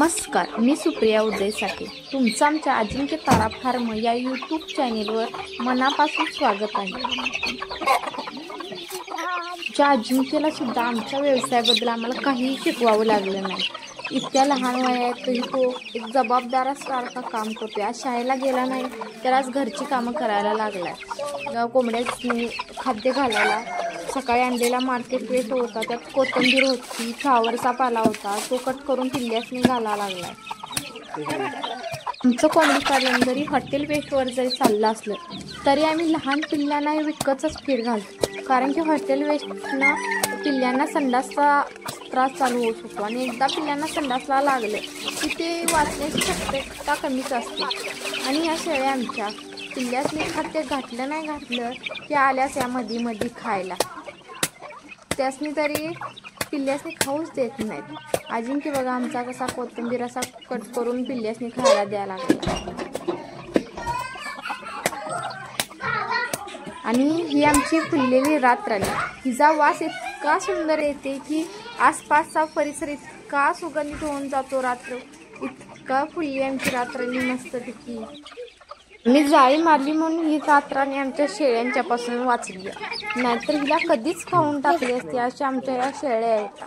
नमस्कार, मी सुप्रिया उदय साठे. तुमचं आमच्या अजिंक्य तारा फार्म या यूट्यूब चॅनेलवर मनापासून स्वागत आहे. आमच्या अजिंक्यला सुद्धा आमच्या व्यवसायाबद्दल आम्हाला काहीही शिकवावं लागलं नाही. इतक्या लहान वयातही तो एक जबाबदारासारखा काम करतोय. आज शाळेला गेला नाही तर आज घरची कामं करायला लागलाय. कोंबड्यासनी खाद्य घालायला सकाळी आणलेला मार्केट वेट होता, त्यात कोथिंबीर होती, फ्लावरचा पाला होता, तो कट करून पिल्ल्यासनी घालायला लागलाय. आमचं कोंबडी पालन जरी हॉटेल वेस्टवर जरी चाललं असलं तरी आम्ही लहान पिल्लांना विकतच फीड घालतो, कारण की हॉटेल वेस्टनं पिल्ल्यांना संडासचा त्रास चालू होऊ शकतो आणि एकदा पिल्ल्यांना संडासला लागलं की ते वाचण्याची शक्यता कमीच असते. आणि या शेळ्या आमच्या पिल्ल्यासनी खाद्य घातलं नाही घातलं की आल्यास या मध्ये खायला, त्यासनी तरी पिल्ल्यासनी खाऊच देत नाहीत. अजिंक्य बघा आमचा कसा कोथिंबीर असा कट करून पिल्ल्यासनी खायला द्यायला लागला. आणि ही आमची फुललेली रातराणी, हिचा वास इतका सुंदर येते की आसपासचा परिसर इतका सुगंधित होऊन जातो. रात्र इतका फुलली आमची रातराणी मस्तपैकी. मी जाळी मारली म्हणून ही रातराणी आमच्या शेळ्यांच्या पासून वाचली, नाहीतर हिला कधीच खाऊन टाकली असती. अशा आमच्या या शेळ्या आहेत.